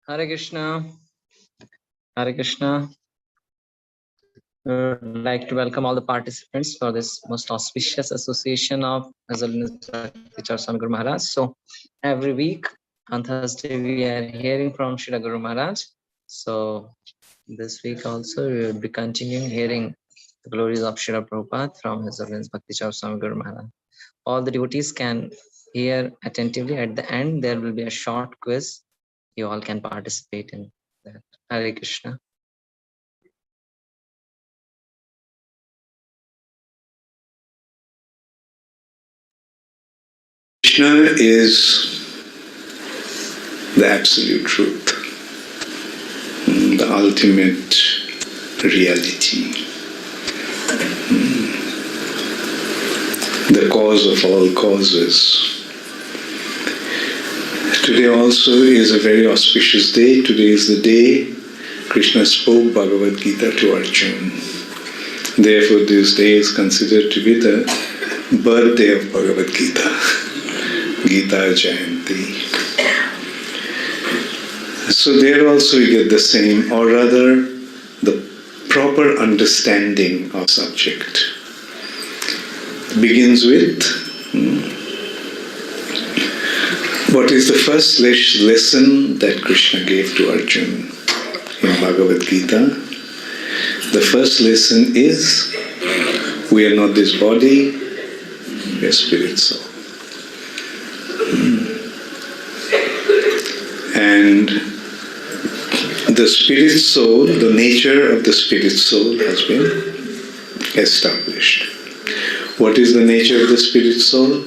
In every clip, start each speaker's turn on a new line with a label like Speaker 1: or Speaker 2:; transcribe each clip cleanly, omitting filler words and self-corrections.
Speaker 1: Hare Krishna. Hare Krishna. We would like to welcome all the participants for this most auspicious association of His Holiness Bhakti Charu Swami Guru Maharaj. So every week on Thursday we are hearing from Srila Guru Maharaj. So this week also we will be continuing hearing the glories of Srila Prabhupada from His Holiness Bhakti Charu Swami Guru Maharaj. All the devotees can hear attentively. At the end there will be a short quiz. You all can participate in that. Hare Krishna.
Speaker 2: Krishna is the absolute truth, the ultimate reality, the cause of all causes. Today also is a very auspicious day. Today is the day Krishna spoke Bhagavad Gita to Arjuna. Therefore this day is considered to be the birthday of Bhagavad Gita, Gita Jayanti. So there also we get the same, or rather the proper understanding of subject. Begins with what is the first lesson that Krishna gave to Arjuna in Bhagavad Gita? The first lesson is, we are not this body, we are spirit soul. And the spirit soul, the nature of the spirit soul has been established. What is the nature of the spirit soul?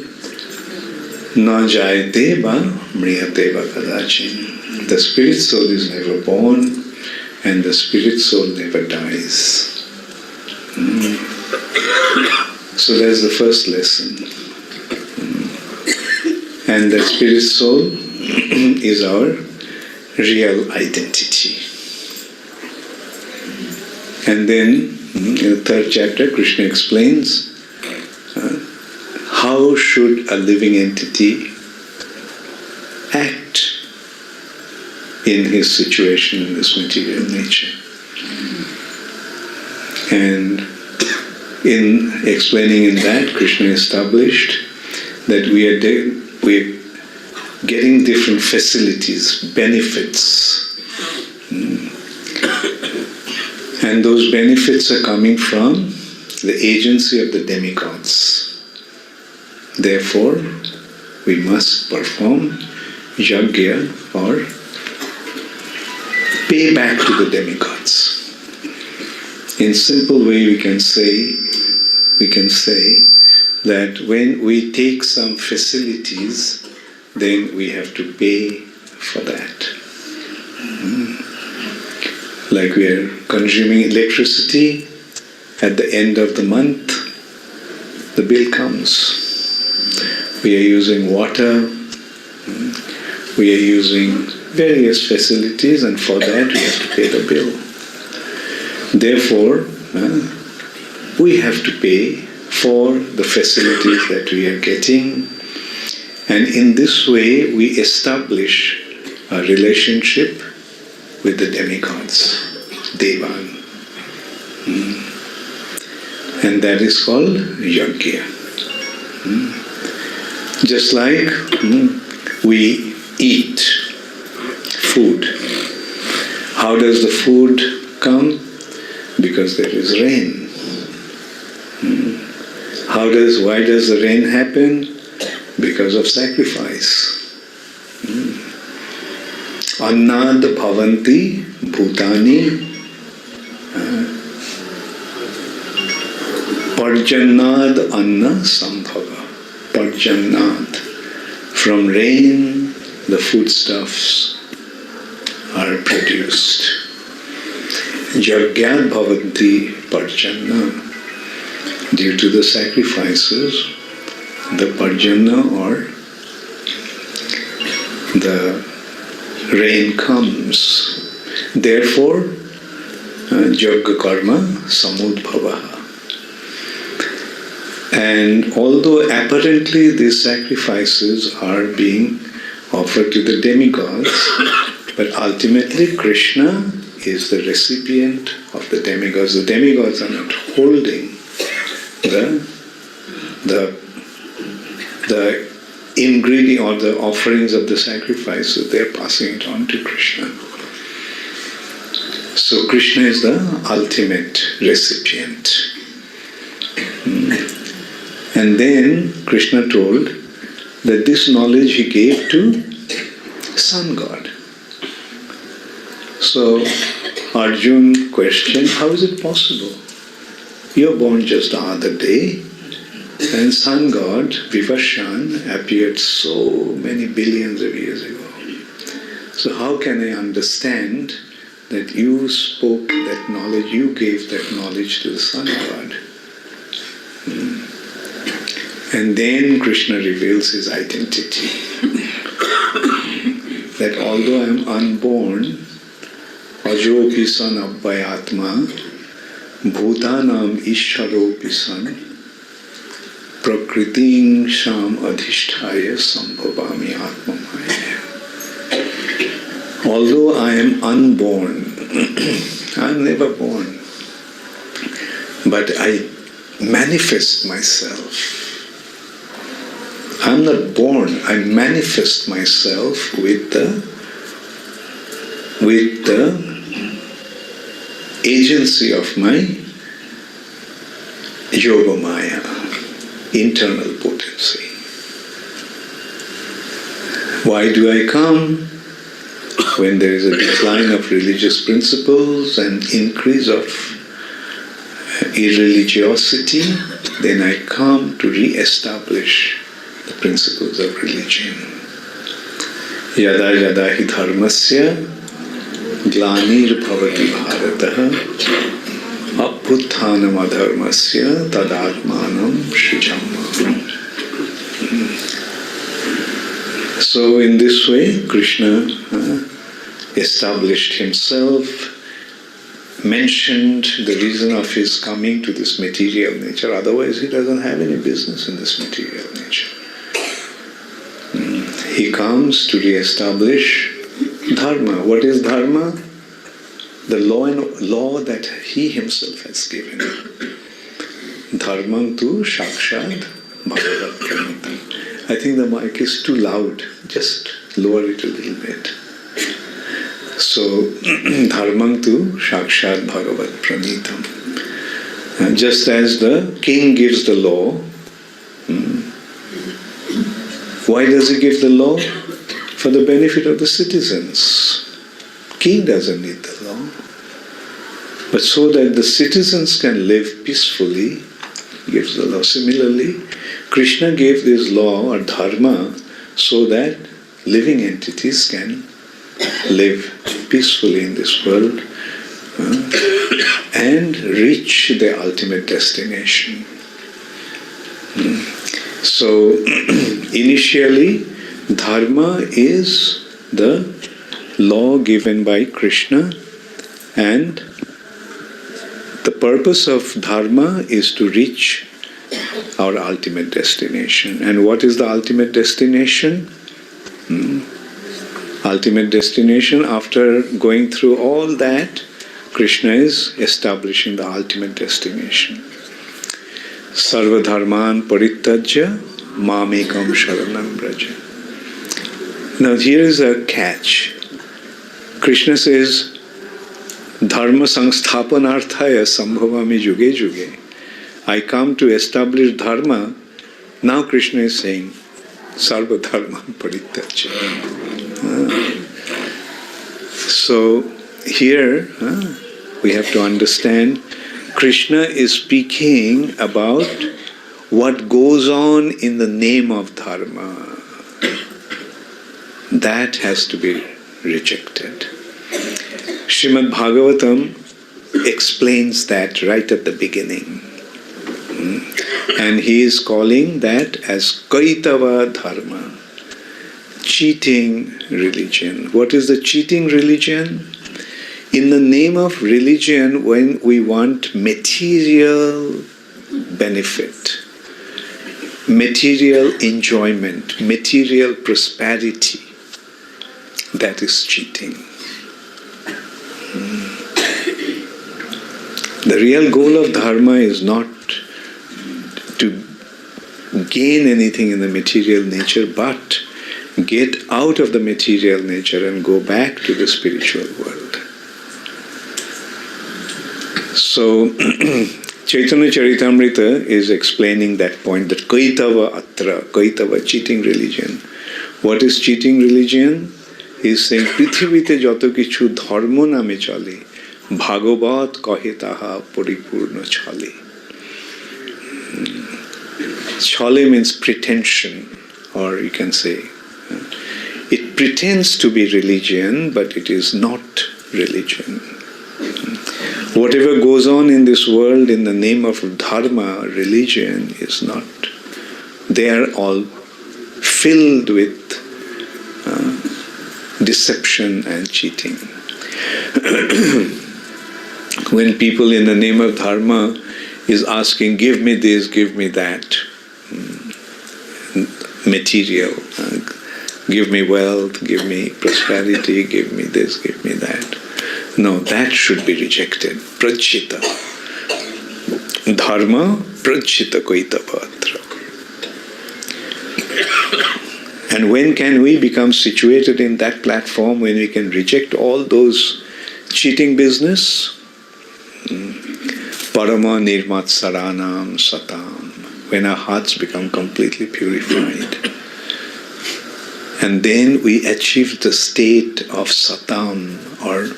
Speaker 2: Na jayate va mriyate va kadachin. The spirit soul is never born and the spirit soul never dies. So that's the first lesson. And the spirit soul is our real identity. And then in the third chapter, Krishna explains how should a living entity act in his situation in this material nature. And in explaining in that, Krishna established that we are getting different facilities, benefits. And those benefits are coming from the agency of the demigods. Therefore, we must perform yajna or pay back to the demigods. In simple way we can say that when we take some facilities, then we have to pay for that. Like we are consuming electricity, at the end of the month, the bill comes. We are using water, we are using various facilities, and for that we have to pay the bill. Therefore, we have to pay for the facilities that we are getting, and in this way we establish a relationship with the demigods, Devan. And that is called yajna. Just like we eat food. How does the food come? Because there is rain. Why does the rain happen? Because of sacrifice. Annad bhavanti bhutani parjannad anna sambhava. Parjannad. From rain, the foodstuffs are produced. Yagyat bhavanti parjanna. Due to the sacrifices, the parjana or the rain comes. Therefore, yajna karma samudbhava. And although apparently these sacrifices are being offered to the demigods, but ultimately Krishna is the recipient of the demigods. The demigods are not holding the ingredient or the offerings of the sacrifices, they are passing it on to Krishna. So Krishna is the ultimate recipient. And then Krishna told that this knowledge he gave to Sun God. So Arjun questioned, how is it possible? You were born just the other day, and Sun God, Vivashan, appeared so many billions of years ago. So how can I understand that you spoke that knowledge, you gave that knowledge to the Sun God? And then Krishna reveals his identity. That although I am unborn, Ajopi san Abhayatma, Bhutanam Ishwaropi san, Prakriting Sham Adhishthaya Sambhavami Atmamaya. Although I am unborn, I am never born, but I manifest myself. I am not born, I manifest myself with the agency of my Yogamaya, internal potency. Why do I come? When there is a decline of religious principles and increase of irreligiosity, then I come to re-establish the principles of religion. Yada yada hi dharmasya glanir bhavati bharataha abhuthanam adharmasya tadatmanam shrijamma. So in this way, Krishna established himself, mentioned the reason of his coming to this material nature. Otherwise, he doesn't have any business in this material nature. He comes to re-establish dharma. What is dharma? The law that he himself has given. Dharmam tu shakshad bhagavat pranitam. I think the mic is too loud. Just lower it a little bit. So, dharmam tu shakshad bhagavat pranitam. Just as the king gives the law, why does he give the law? For the benefit of the citizens. King doesn't need the law. But so that the citizens can live peacefully, he gives the law. Similarly, Krishna gave this law or dharma so that living entities can live peacefully in this world and reach their ultimate destination. So, initially, dharma is the law given by Krishna, and the purpose of dharma is to reach our ultimate destination. And what is the ultimate destination? ultimate destination. After going through all that, Krishna is establishing the ultimate destination. Sarva dharman parityajya mamekam sharanam braja. Now here is a catch. Krishna says, dharma samsthapanarthaya sambhavami juge juge. I come to establish dharma. Now Krishna is saying, sarva dharman parityajya. So here we have to understand Krishna is speaking about what goes on in the name of dharma. That has to be rejected. Srimad Bhagavatam explains that right at the beginning. And he is calling that as Kaitava Dharma, cheating religion. What is the cheating religion? In the name of religion, when we want material benefit, material enjoyment, material prosperity, that is cheating. The real goal of dharma is not to gain anything in the material nature, but get out of the material nature and go back to the spiritual world. So, Chaitanya Charitamrita is explaining that point, that Kaitava Atra, Kaitava, cheating religion. What is cheating religion? He is saying, Prithivite joto kichu dharma name chale, Bhagavat kahe taha paripurna chale. Chale means pretension, or you can say, it pretends to be religion, but it is not religion. Whatever goes on in this world in the name of dharma, religion, is not. They are all filled with deception and cheating. When people in the name of dharma is asking, give me this, give me that, material, give me wealth, give me prosperity, give me this, give me that. No, that should be rejected. Prajita. Dharma, prajita kaitapatra. And when can we become situated in that platform, when we can reject all those cheating business? Parama nirmat saranam satam. When our hearts become completely purified. And then we achieve the state of satam, or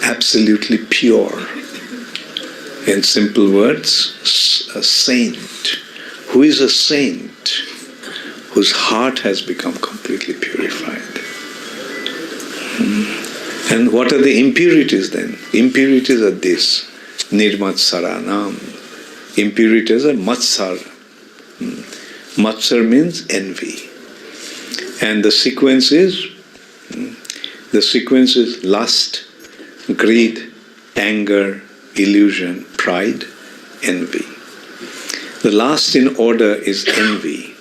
Speaker 2: absolutely pure. In simple words, a saint. Who is a saint? Whose heart has become completely purified. And what are the impurities then? Impurities are this, nirmat saranam. Impurities are matsar. Matsar means envy. And the sequence is lust, greed, anger, illusion, pride, envy. The last in order is envy.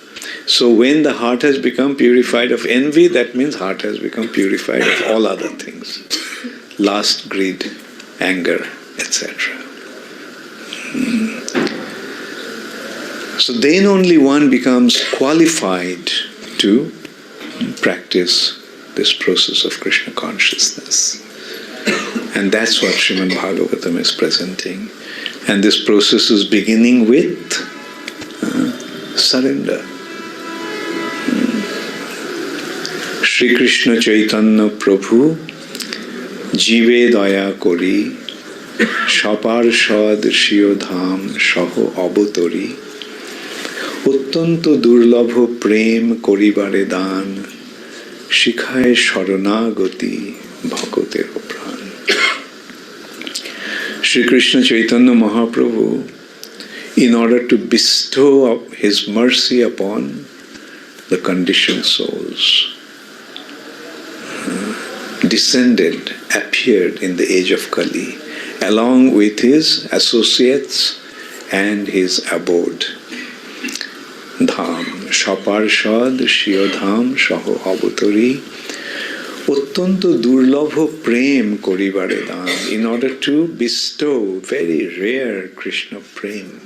Speaker 2: So when the heart has become purified of envy, that means heart has become purified of all other things. Lust, greed, anger, etc. So then only one becomes qualified to practice this process of Krishna consciousness. And that's what Srimad Bhagavatam is presenting. And this process is beginning with surrender. Shri Krishna Chaitanya Prabhu Jive Daya Kori Shaparshad Shiyo Dham Shaho Abotori Uttanto Durlabho Prem Koribare Dan Shikhaye Sharanagati Bhakotero Pran. Shri Krishna Chaitanya Mahaprabhu, in order to bestow his mercy upon the conditioned souls, appeared in the age of Kali, along with his associates and his abode. Dham, Shaparshad, Shiyo Dham, Shaho Abutori, Ottanto durlabha prem koribare dhan, in order to bestow very rare Krishna prem,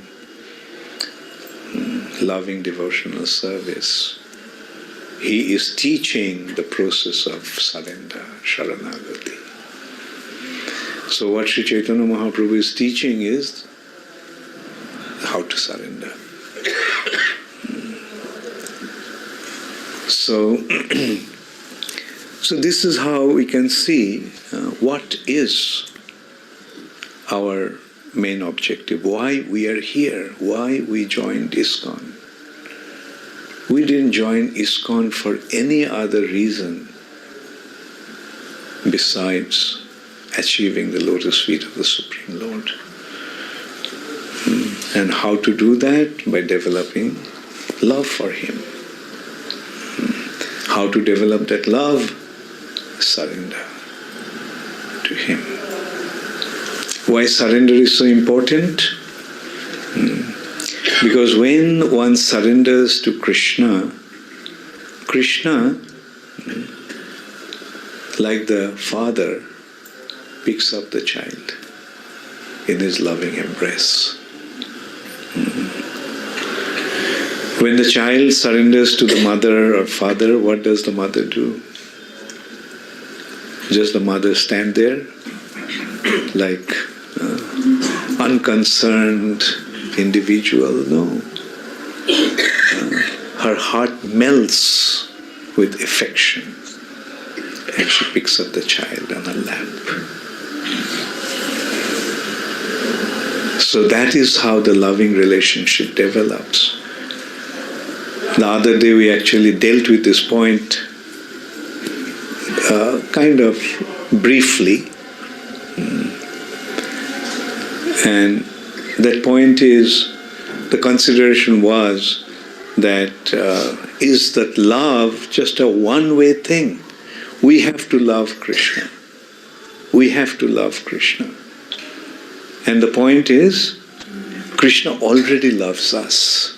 Speaker 2: loving devotional service. He is teaching the process of surrender, sharanagati. So what Sri Chaitanya Mahaprabhu is teaching is how to surrender. So, so this is how we can see what is our main objective, why we are here, why we joined ISKCON. We didn't join ISKCON for any other reason besides achieving the lotus feet of the Supreme Lord. And how to do that? By developing love for Him. How to develop that love? Surrender to Him. Why surrender is so important? Because when one surrenders to Krishna, Krishna, like the father, picks up the child in his loving embrace. When the child surrenders to the mother or father, what does the mother do? Does the mother stand there like unconcerned individual? No. Her heart melts with affection and she picks up the child on her lap. So that is how the loving relationship develops. The other day we actually dealt with this point kind of briefly. And that point is, the consideration was that is that love just a one-way thing? We have to love Krishna. We have to love Krishna. And the point is, Krishna already loves us.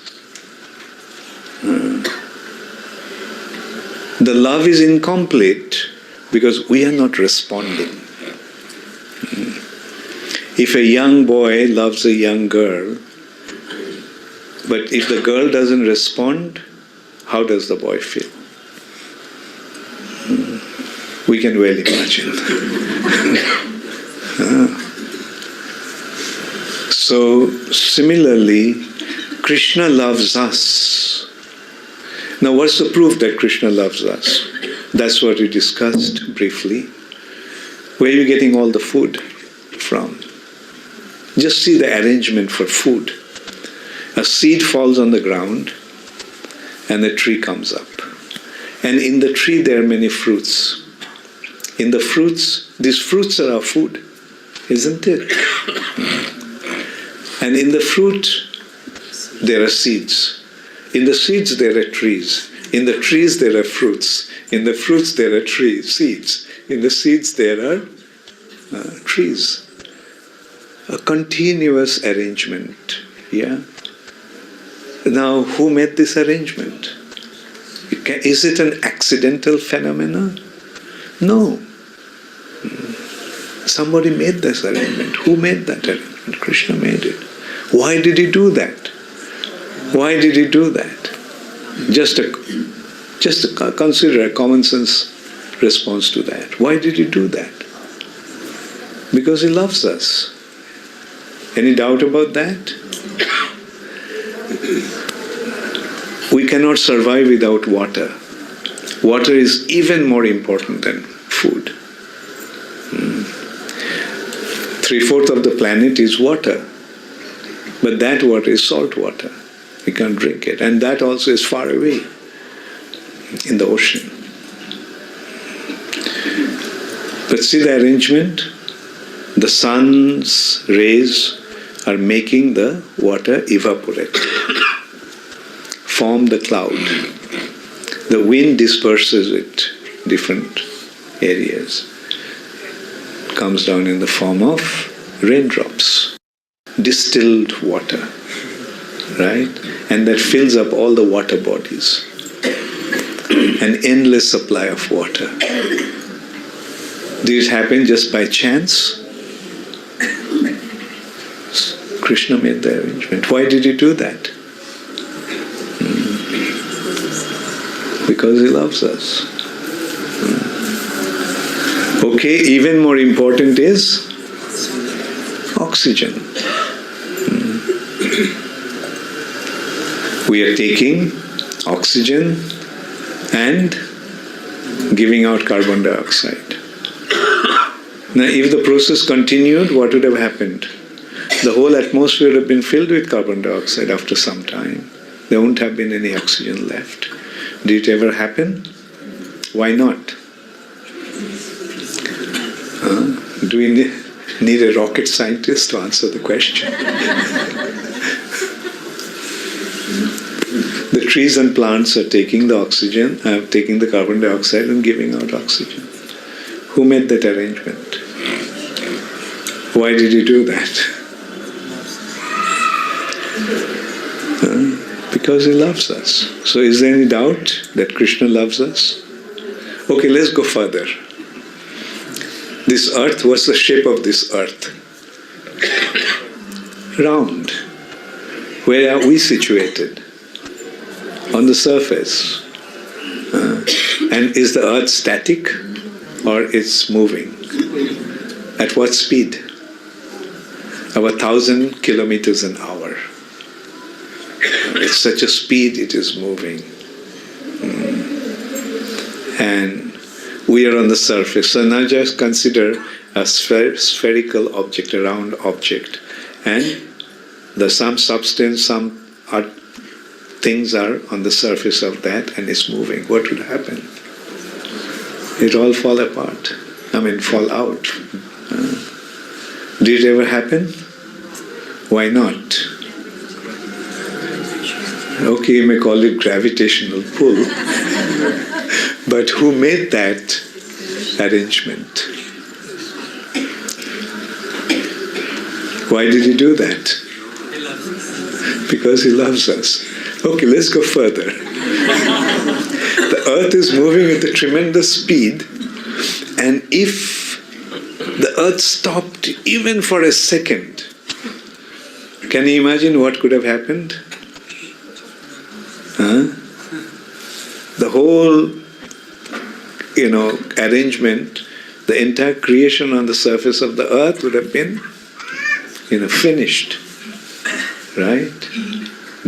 Speaker 2: The love is incomplete because we are not responding. If a young boy loves a young girl, but if the girl doesn't respond, how does the boy feel? We can well imagine. So similarly, Krishna loves us. Now what's the proof that Krishna loves us? That's what we discussed briefly. Where are you getting all the food from? Just see the arrangement for food. A seed falls on the ground and a tree comes up. And in the tree there are many fruits. In the fruits, these fruits are our food, isn't it? And in the fruit, there are seeds. In the seeds, there are trees. In the trees, there are fruits. In the fruits, there are trees, seeds. In the seeds, there are trees. A continuous arrangement, yeah? Now, who made this arrangement? Is it an accidental phenomenon? No. Somebody made this arrangement. Who made that arrangement? Krishna made it. Why did he do that? Why did he do that? Just consider a common sense response to that. Why did he do that? Because he loves us. Any doubt about that? We cannot survive without water. Water is even more important than food. 3/4 of the planet is water. But that water is salt water. We can't drink it. And that also is far away in the ocean. But see the arrangement? The sun's rays are making the water evaporate, form the cloud. The wind disperses it, different areas. It comes down in the form of raindrops, distilled water, right? And that fills up all the water bodies. An endless supply of water. Did it happen just by chance? Krishna made the arrangement. Why did he do that? Because he loves us. Okay, even more important is oxygen. We are taking oxygen and giving out carbon dioxide. Now, if the process continued, what would have happened? The whole atmosphere would have been filled with carbon dioxide after some time. There wouldn't have been any oxygen left. Did it ever happen? Why not? Do we need a rocket scientist to answer the question? The trees and plants are taking the oxygen, taking the carbon dioxide and giving out oxygen. Who made that arrangement? Why did he do that? Because he loves us. So is there any doubt that Krishna loves us? Okay, let's go further. This earth, what's the shape of this earth? Round. Where are we situated? On the surface. And is the earth static or it's moving? At what speed? About 1,000 kilometers an hour. At such a speed it is moving. And we are on the surface. So now just consider a spherical object, a round object. And there's some substance, some things are on the surface of that and it's moving. What would happen? It all fall apart. Fall out. Did it ever happen? Why not? Okay, you may call it gravitational pull. But who made that arrangement? Why did he do that? Because he loves us. Okay, let's go further. The earth is moving at a tremendous speed, and if the earth stopped even for a second, can you imagine what could have happened? The whole, arrangement, the entire creation on the surface of the earth would have been, finished. Right?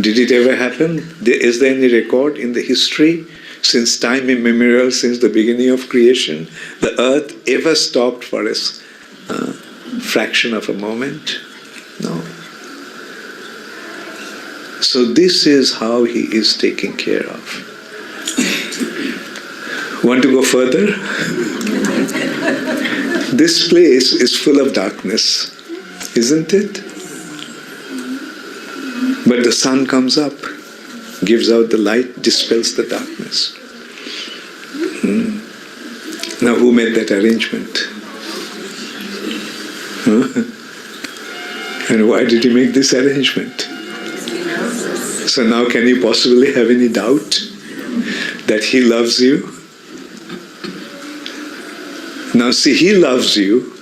Speaker 2: Did it ever happen? Is there any record in the history, since time immemorial, since the beginning of creation, the earth ever stopped for a fraction of a moment? No. So this is how he is taken care of. Want to go further? This place is full of darkness, isn't it? But the sun comes up, gives out the light, dispels the darkness. Now who made that arrangement? And why did he make this arrangement? So now can you possibly have any doubt that he loves you? Now see, he loves you,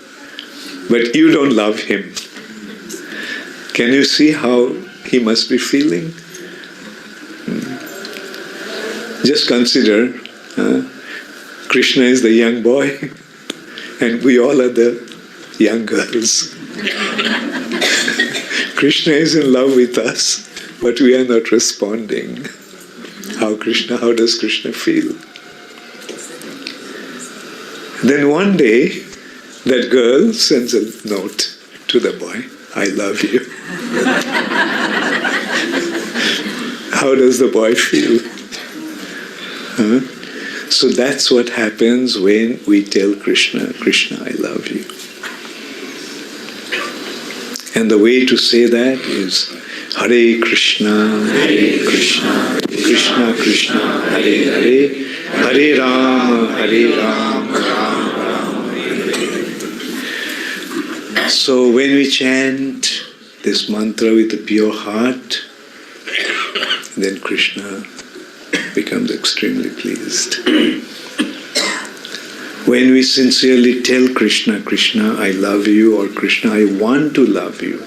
Speaker 2: but you don't love him. Can you see how he must be feeling? Just consider, Krishna is the young boy and we all are the young girls. Krishna is in love with us, but we are not responding. How does Krishna feel? Then one day, that girl sends a note to the boy, I love you. How does the boy feel? So that's what happens when we tell Krishna, Krishna, I love you. And the way to say that is Hare Krishna, Krishna Krishna, Hare Hare, Hare Rama, Ram Ram, Hare Hare. So when we chant this mantra with a pure heart, then Krishna becomes extremely pleased. When we sincerely tell Krishna, Krishna, I love you, or Krishna, I want to love you,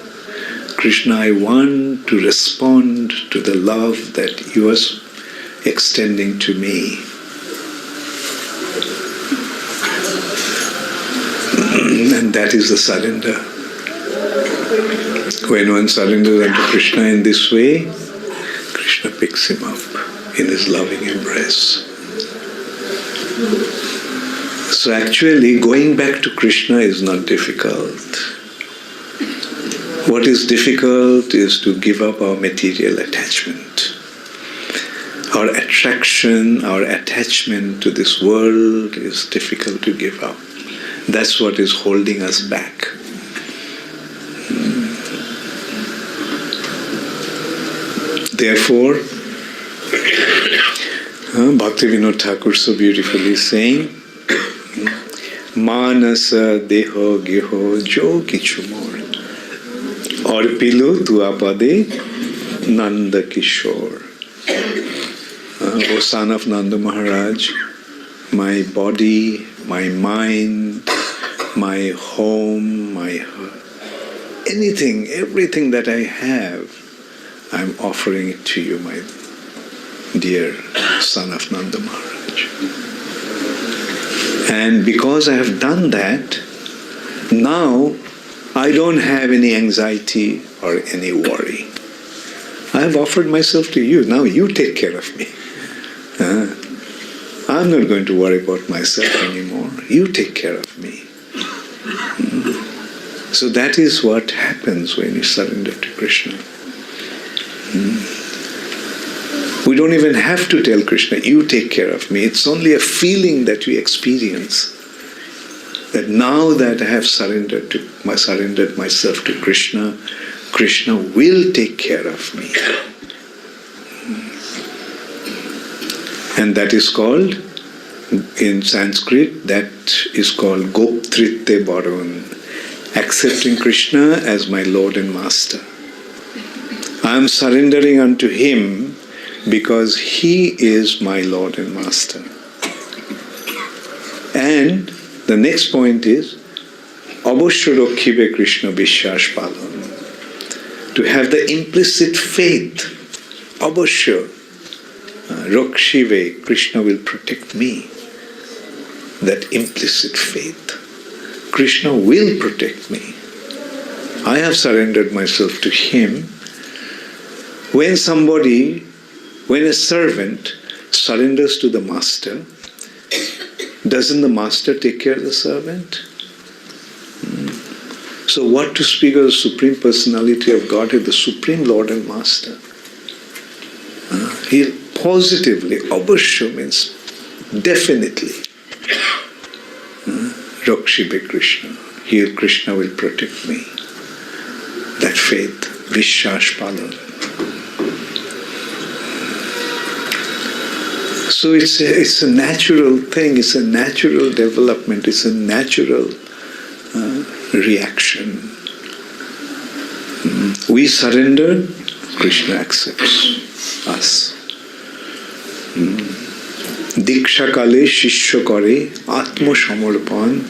Speaker 2: Krishna, I want to respond to the love that you are extending to me. And that is the surrender. When one surrenders unto Krishna in this way, Krishna picks him up in his loving embrace. So actually, going back to Krishna is not difficult. What is difficult is to give up our material attachment. Our attraction, our attachment to this world is difficult to give up. That's what is holding us back. Therefore, Bhaktivinoda Thakur so beautifully is saying, Manasa deho geho jo kichu mor Arpilu tuapade Nanda Kishore. O son of Nanda Maharaj, my body, my mind, my home, anything, everything that I have, I'm offering it to you, my dear son of Nanda Maharaj. And because I have done that, now I don't have any anxiety or any worry. I have offered myself to you. Now you take care of me. I'm not going to worry about myself anymore. You take care of me. So that is what happens when you surrender to Krishna. We don't even have to tell Krishna, you take care of me. It's only a feeling that we experience. That now that I have surrendered myself to Krishna, Krishna will take care of me. And that is called, in Sanskrit, that is called Goptritte Baron, accepting Krishna as my Lord and Master. I am surrendering unto Him because He is my Lord and Master. And the next point is, Avashya Rakhibe Krishna Vishwas Palon. To have the implicit faith, Avashya Rakshive, Krishna will protect me. That implicit faith. Krishna will protect me. I have surrendered myself to Him. When a servant surrenders to the master, doesn't the master take care of the servant? So what to speak of the Supreme Personality of Godhead, the Supreme Lord and Master? He positively, Avashya means definitely. Rakshibe Krishna. Here Krishna will protect me. That faith, Vishwas Palan. So it's a natural thing, it's a natural development, it's a natural reaction. We surrender, Krishna accepts us. Diksha kale shishya kare atma samarpan,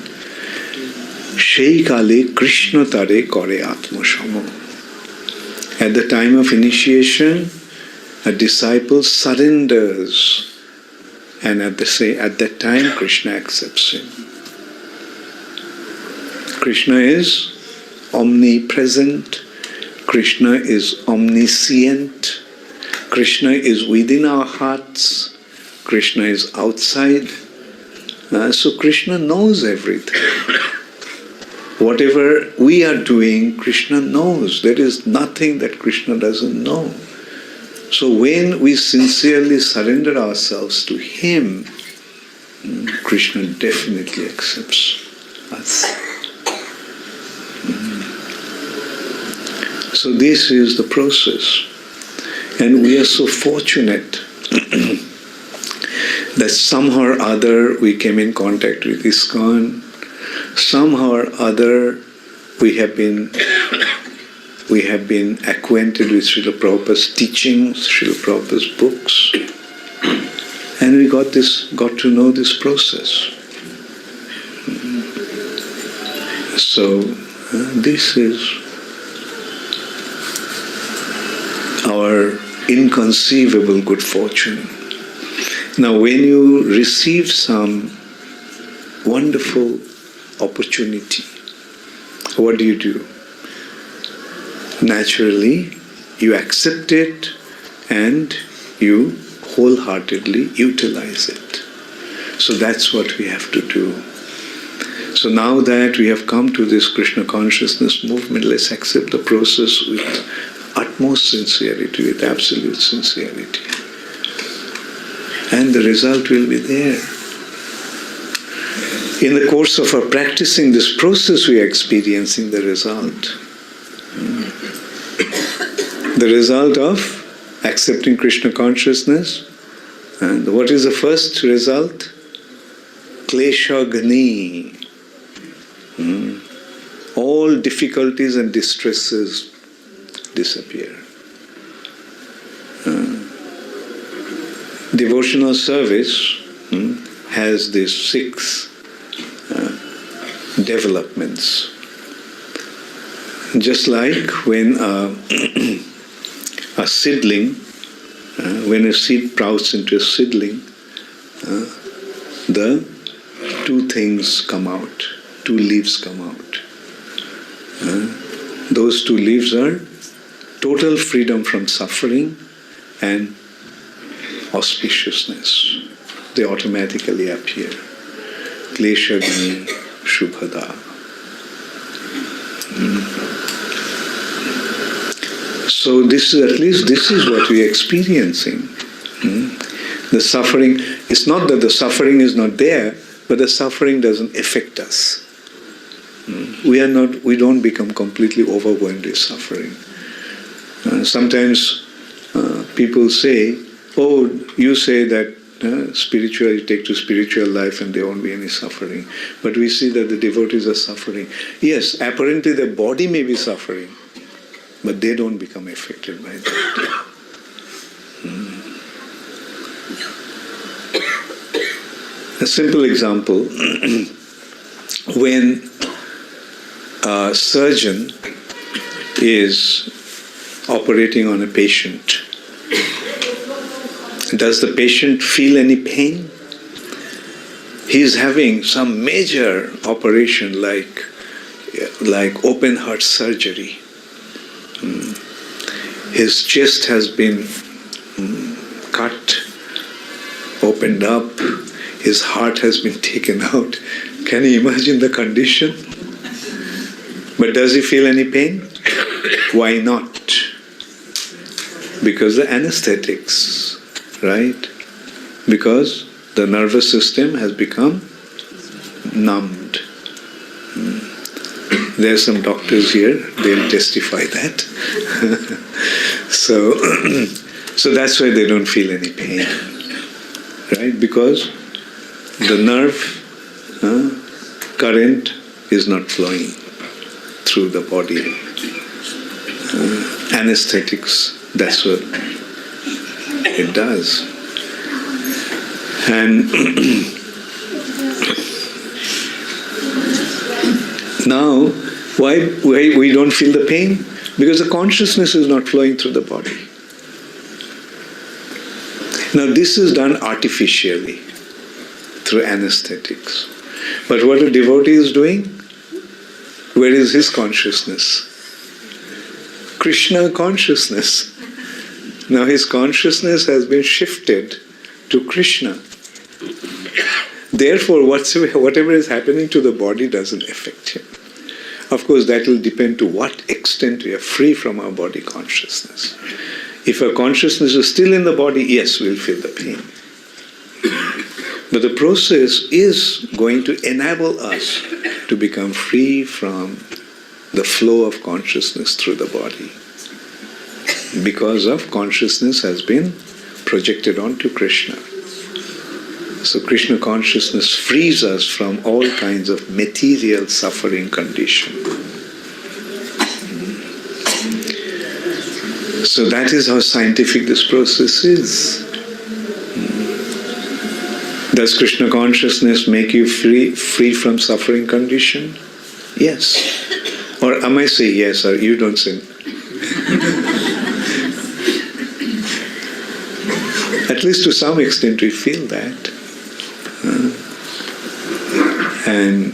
Speaker 2: shei kale Krishna tare kare atma samo. At the time of initiation, a disciple surrenders, and at that time Krishna accepts him. Krishna is omnipresent, Krishna is omniscient, Krishna is within our hearts, Krishna is outside. So Krishna knows everything. Whatever we are doing, Krishna knows. There is nothing that Krishna doesn't know. So when we sincerely surrender ourselves to Him, Krishna definitely accepts us. So this is the process. And we are so fortunate that somehow or other we came in contact with ISKCON, somehow or other we have been acquainted with Srila Prabhupada's teachings, Srila Prabhupada's books, and we got to know this process. So this is our inconceivable good fortune. Now when you receive some wonderful opportunity, what do? Naturally, you accept it and you wholeheartedly utilize it. So that's what we have to do. So now that we have come to this Krishna consciousness movement, let's accept the process with utmost sincerity, with absolute sincerity. And the result will be there. In the course of our practicing this process, we are experiencing the result. The result of accepting Krishna consciousness. And what is the first result? Kleshagni. All difficulties and distresses disappear. Devotional service has these 6 developments. Just like when a seedling, when a seed sprouts into a seedling, the 2 things come out, 2 leaves come out. Those 2 leaves are total freedom from suffering and auspiciousness. They automatically appear. Kleshagni Shubhada. So this is what we are experiencing. The suffering, it's not that the suffering is not there, but the suffering doesn't affect us. We don't become completely overwhelmed with suffering. Sometimes people say, oh, you say that you take to spiritual life and there won't be any suffering. But we see that the devotees are suffering. Yes, apparently the body may be suffering, but they don't become affected by that. A simple example, when a surgeon is operating on a patient, does the patient feel any pain? He is having some major operation like open heart surgery. His chest has been cut, opened up, his heart has been taken out. Can you imagine the condition? But does he feel any pain? Why not? Because the anesthetics, right? Because the nervous system has become numbed. There are some doctors here, they'll testify that. So that's why they don't feel any pain, right? Because the nerve current is not flowing through the body. Anesthetics, that's what it does. And now, why we don't feel the pain? Because the consciousness is not flowing through the body. Now this is done artificially through anesthetics. But what a devotee is doing? Where is his consciousness? Krishna consciousness. Now his consciousness has been shifted to Krishna. Therefore, whatever is happening to the body doesn't affect him. Of course, that will depend to what extent we are free from our body consciousness. If our consciousness is still in the body, yes, we'll feel the pain. But the process is going to enable us to become free from the flow of consciousness through the body. Because of consciousness has been projected onto Krishna. So Krishna consciousness frees us from all kinds of material suffering condition. So that is how scientific this process is. Does Krishna consciousness make you free from suffering condition? Yes. Or I might say yes, or you don't say. At least to some extent we feel that. And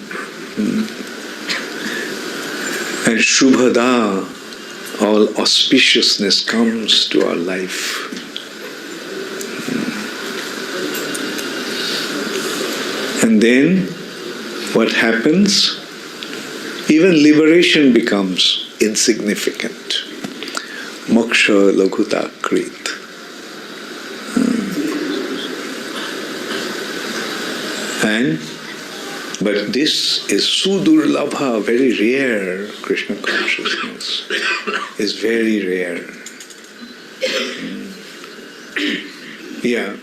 Speaker 2: Shubhada, all auspiciousness comes to our life. And then what happens? Even liberation becomes insignificant. Moksha laguta krit. But this is sudurlabha, very rare. Krishna consciousness is very rare. Yeah,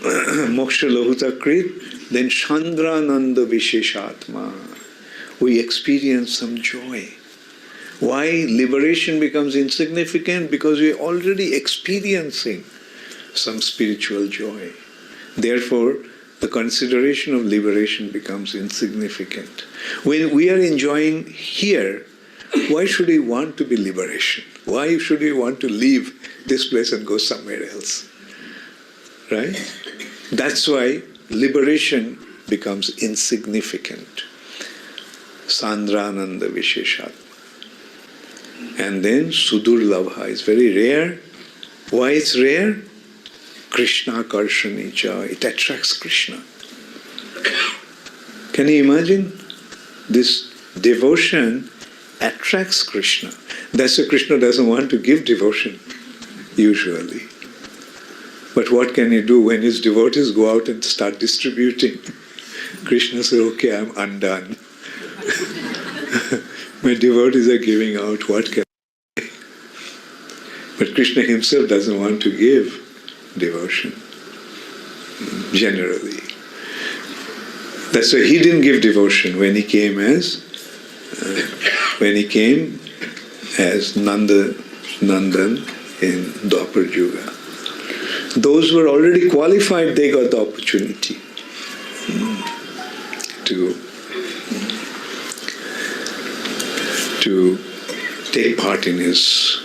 Speaker 2: moksha lahuta krit, then chandrananda visheshatma. We experience some joy. Why liberation becomes insignificant? Because we are already experiencing some spiritual joy. Therefore, the consideration of liberation becomes insignificant. When we are enjoying here, why should we want to be liberation? Why should we want to leave this place and go somewhere else? Right? That's why liberation becomes insignificant. Sandrananda Visheshat. And then Sudurlabha is very rare. Why it's rare? Krishna Karshanicha. It attracts Krishna. Can you imagine? This devotion attracts Krishna. That's why Krishna doesn't want to give devotion, usually. But what can he do when his devotees go out and start distributing? Krishna says, okay, I'm undone. My devotees are giving out, what can I do? But Krishna himself doesn't want to give devotion, generally. That's why he didn't give devotion when he came as Nandan in Dwapar Yuga. Those who were already qualified, they got the opportunity to take part in his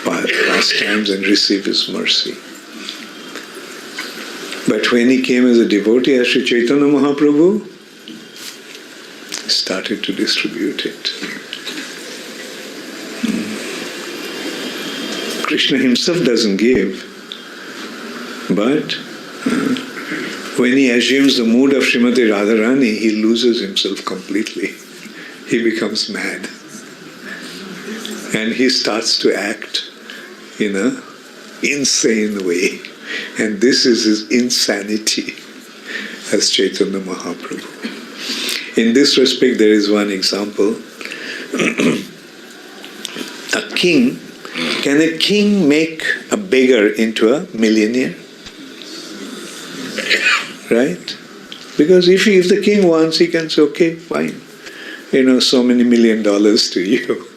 Speaker 2: pastimes and receive his mercy. But when he came as a devotee, as Sri Chaitanya Mahaprabhu started to distribute it. Krishna himself doesn't give, but when he assumes the mood of Srimati Radharani, he loses himself completely. He becomes mad. And he starts to act in an insane way. And this is his insanity as Chaitanya Mahaprabhu. In this respect, there is one example. A king, can a king make a beggar into a millionaire? Right? Because if the king wants, he can say, okay, fine. So many $1 million to you.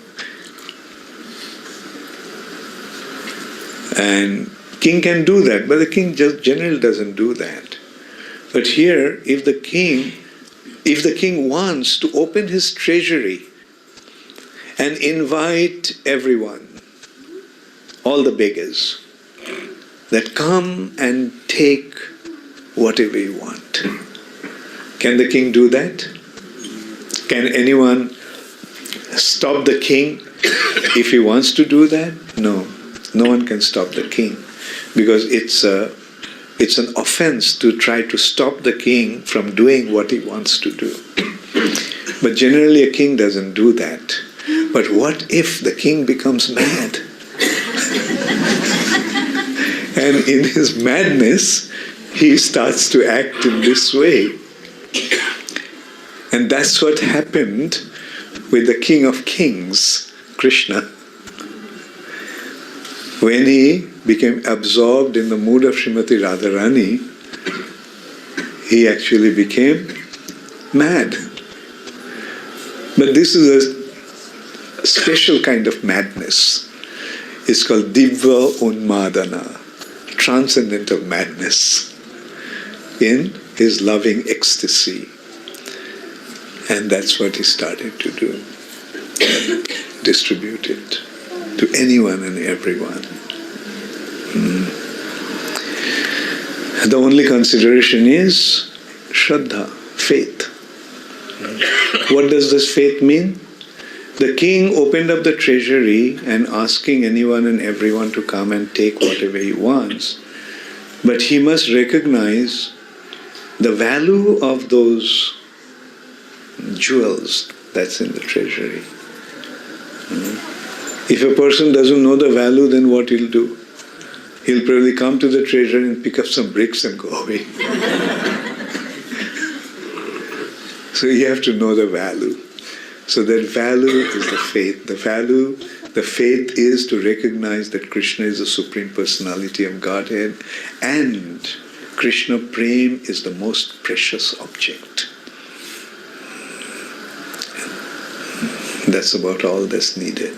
Speaker 2: And king can do that, but the king just generally doesn't do that. But here, if the king wants to open his treasury and invite everyone, all the beggars, that come and take whatever you want. Can the king do that? Can anyone stop the king if he wants to do that? No. No one can stop the king, because it's an offense to try to stop the king from doing what he wants to do. But generally a king doesn't do that. But what if the king becomes mad? And in his madness, he starts to act in this way. And that's what happened with the King of Kings, Krishna. When he became absorbed in the mood of Srimati Radharani, he actually became mad. But this is a special kind of madness. It's called Divya Unmadana, transcendental madness in his loving ecstasy. And that's what he started to do. Distribute it to anyone and everyone. The only consideration is Shraddha, faith. What does this faith mean? The king opened up the treasury and asking anyone and everyone to come and take whatever he wants. But he must recognize the value of those jewels that's in the treasury. If a person doesn't know the value, then what he'll do? He'll probably come to the treasury and pick up some bricks and go away. So you have to know the value. So that value is the faith. The faith is to recognize that Krishna is the Supreme Personality of Godhead, and Krishna Prem is the most precious object. That's about all that's needed.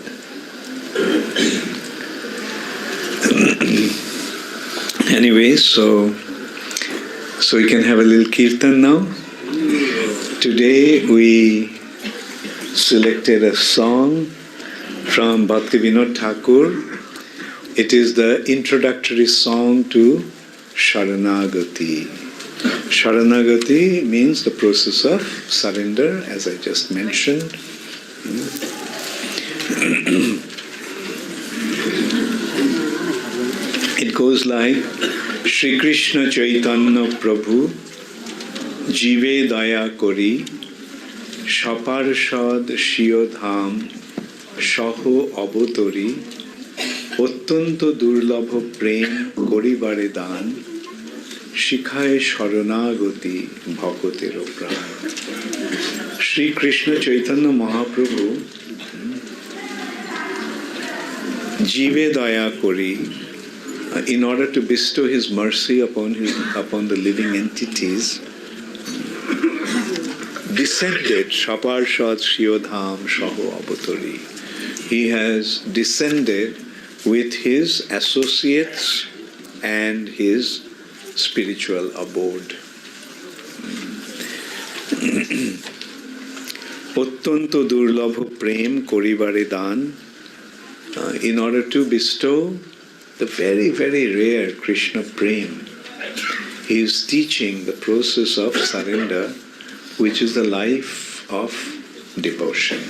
Speaker 2: Anyway, so we can have a little kirtan now. Today we selected a song from Bhakti Vinod Thakur. It is the introductory song to Sharanagati. Sharanagati means the process of surrender, as I just mentioned. It goes like Shri Krishna Chaitanya Prabhu Jive Daya Kori Shaparshad Shiyodham Shaho Abotori Ottanto Durlabha Prem Koribare Dan Shikhaye Sharanagati Bhakotero Pran. Shri Krishna Chaitanya Mahaprabhu Jive Daya Kori, in order to bestow his mercy upon the living entities, descended Shaparshad Shiyodham Shaho Abotori. He has descended with his associates and his spiritual abode. Ottanto Durlabha Prem Koribare Dan, in order to bestow the very, very rare Krishna Prem. He is teaching the process of surrender, which is the life of devotion.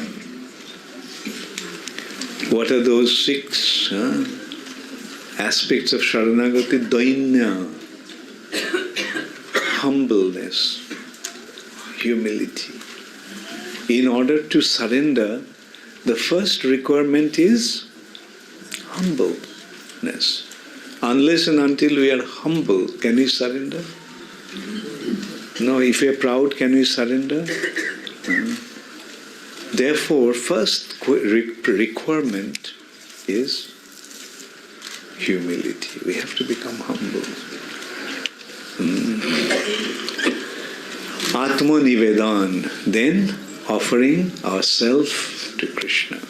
Speaker 2: What are those 6 aspects of Sharanagati? Dainya, humbleness, humility. In order to surrender, the first requirement is humbleness. Unless and until we are humble, can we surrender? No, if we are proud, can we surrender? Therefore, first requirement is humility. We have to become humble. Atma Nivedan, then offering ourselves to Krishna.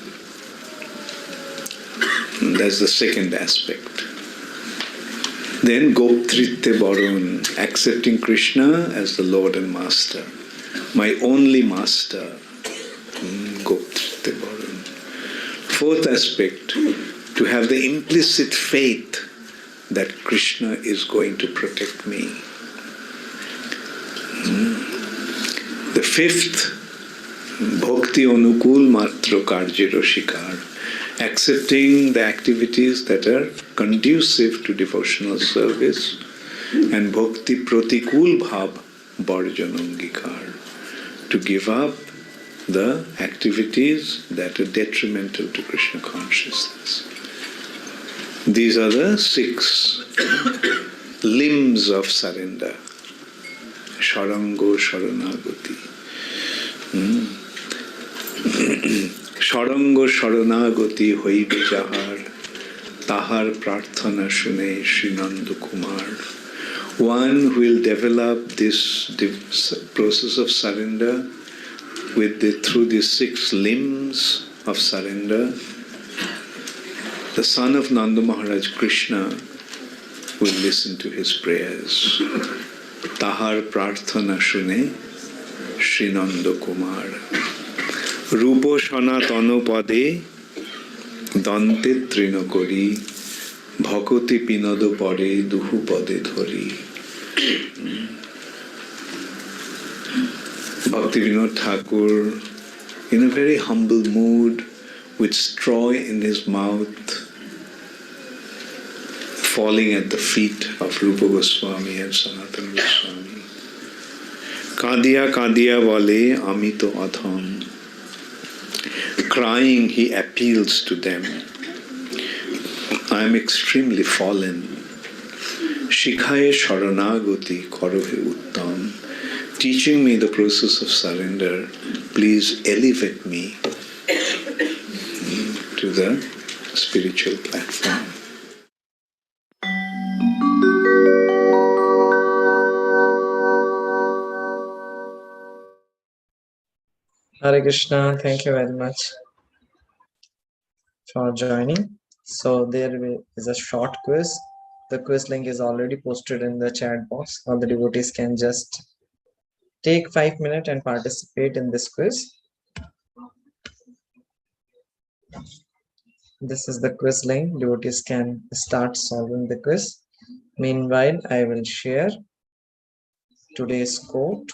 Speaker 2: That's the second aspect. Then Goptritte Baron, accepting Krishna as the Lord and Master. My only Master. Goptritte Baron. Fourth aspect, to have the implicit faith that Krishna is going to protect me. The fifth, Bhakti Anukul Matra Karjero Shikar, accepting the activities that are conducive to devotional service, and Bhakti Pratikul Bhav Barjanangikar, to give up the activities that are detrimental to Krishna consciousness. These are the 6 limbs of surrender. Sharango Sharanagati. Sharango Sharanagati hoibe jahar, tahar prarthana shune Srinanda Kumar. One who will develop this process of surrender through these 6 limbs of surrender, the son of Nanda Maharaj Krishna will listen to his prayers. Tahar prarthana shune Shri Nand Kumar রূপ সনাতন পদে দন্তে তৃণ করি ভকতি বিনোদ পরে দুহু পদে ধরি Bhakti Vinod Thakur, in a very humble mood, with straw in his mouth, falling at the feet of Rupa Goswami and Sanatana Goswami. Kandiya kandiya bole ami to adham. Crying, he appeals to them. I am extremely fallen. Shikhaye sharanagati korohe uttam. Teaching me the process of surrender, please elevate me to the spiritual platform.
Speaker 1: Hare Krishna, thank you very much for joining. So there is a short quiz. The quiz link is already posted in the chat box. All the devotees can just take 5 minutes and participate in this quiz. This is the quiz link. Devotees can start solving the quiz. Meanwhile, I will share today's quote.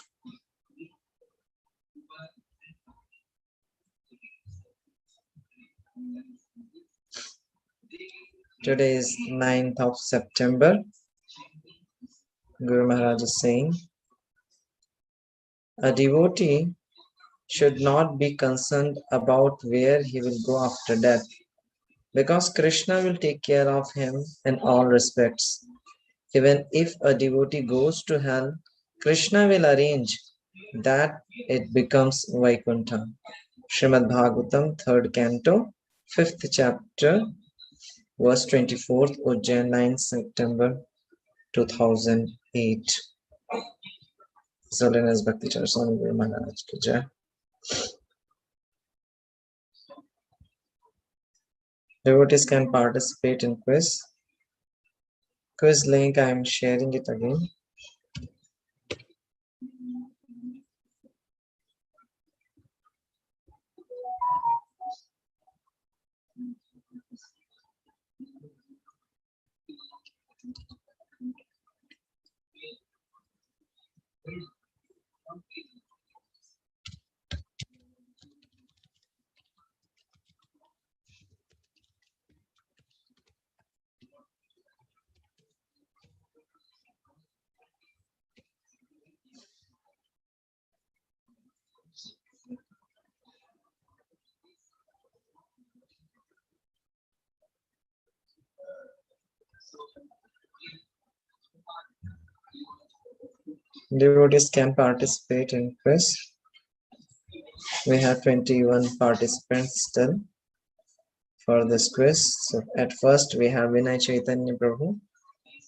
Speaker 1: Today is 9th of September. Guru Maharaja is saying, a devotee should not be concerned about where he will go after death, because Krishna will take care of him in all respects. Even if a devotee goes to hell, Krishna will arrange that it becomes Vaikuntha. Srimad Bhagavatam, 3rd canto, 5th chapter, verse 24th, Ujjain, 9th September 2008. Srila Bhakti Charu Swami Guru Maharaja ki jai. Devotees can participate in quiz. Quiz link, I am sharing it again. Devotees can participate in quiz. We have 21 participants still for this quiz. So at first we have Vinay Chaitanya Prabhu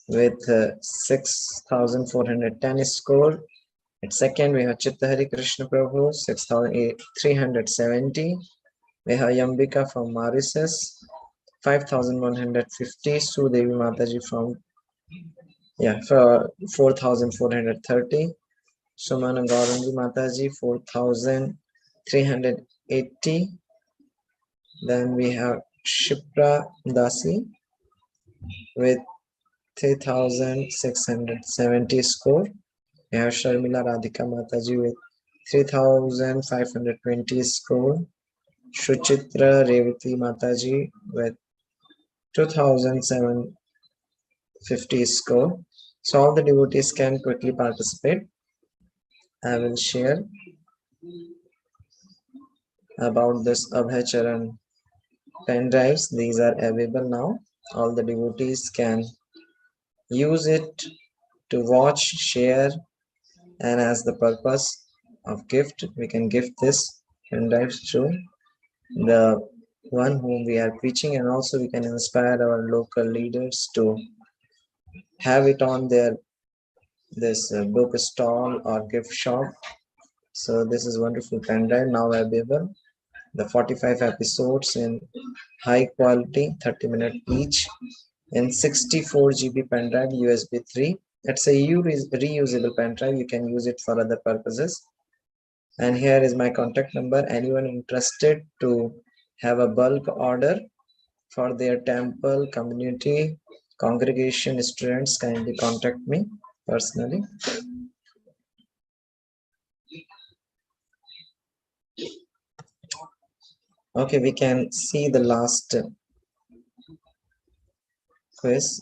Speaker 1: with 6,410 score. At second we have Chitta Hari Krishna Prabhu, 6,370. We have Yambika from Mauritius, 5,150. Sudevi Mataji from for 4,430. Sumana Gaurangi Mataji, 4,380. Then we have Shipra Dasi with 3,670 score. We have Sharmila Radhika Mataji with 3,520 score. Shuchitra Revati Mataji with 2,750 score. So all the devotees can quickly participate. I will share about this Abhay Charan pen drives. These are available now. All the devotees can use it to watch, share, and as the purpose of gift, we can gift this pen drives to the one whom we are preaching, and also we can inspire our local leaders to have it on their book stall or gift shop. So this is wonderful pen drive now available. The 45 episodes in high quality, 30 minutes each, in 64 GB pen drive, USB 3. It's a reusable pen drive. You can use it for other purposes. And here is my contact number. Anyone interested to have a bulk order for their temple, community, congregation, students, kindly contact me personally. Okay, we can see the last quiz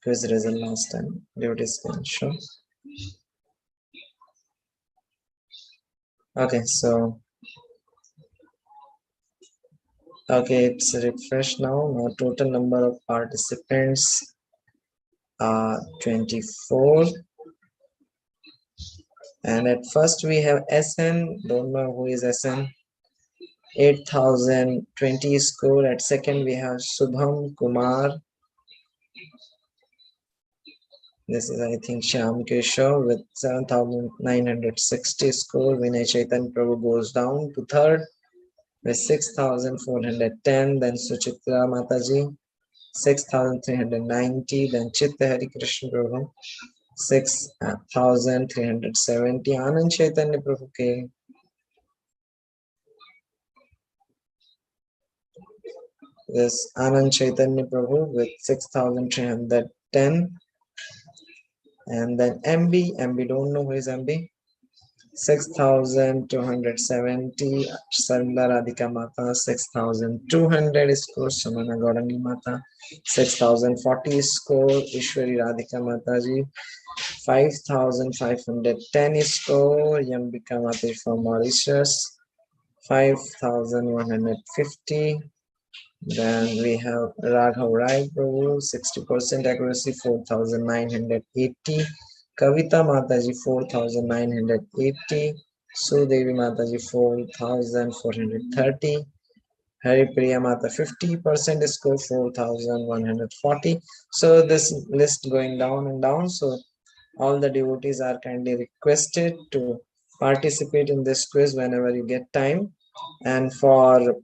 Speaker 1: result last time. Devotees can show. Okay, so okay, it's refreshed now. Now total number of participants are 24. And at first we have SN, don't know who is SN, 8020 score. At second we have Subham Kumar. This is I think Shyam Keshav with 7960 score. Vinay Chaitan Prabhu goes down to third with 6410. Then Suchitra Mataji 6390. Then Chitta Hari Krishna Prabhu 6370. Anand Chaitanya Prabhu came. This Anand Chaitanya Prabhu with 6310. And then MB don't know who is MB. 6270. Sarla Radhika Mata 6200 score. Samana Gaurani Mata 6040 score. Ishwari Radhika Mataji 5510 score. Yambika Mata from Mauritius 5150. Then we have Raghav Rai Prabhu 60% accuracy 4980. Kavita Mataji 4980. Sudevi Mataji 4430. Haripriya Mata 50% score 4140. So this list going down and down. So all the devotees are kindly requested to participate in this quiz whenever you get time. And for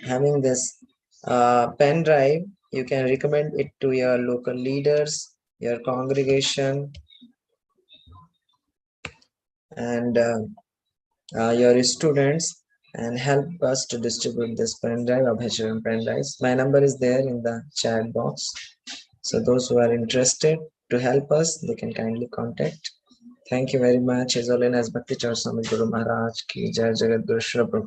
Speaker 1: having this pen drive, you can recommend it to your local leaders, your congregation, and your students, and help us to distribute this pen drive, Abhay Charan pen drives. My number is there in the chat box. So those who are interested to help us, they can kindly contact. Thank you very much. As always, Bhakti Charu Swami Guru Maharaj ki Jai Jagat Guru Shri Prabhupada.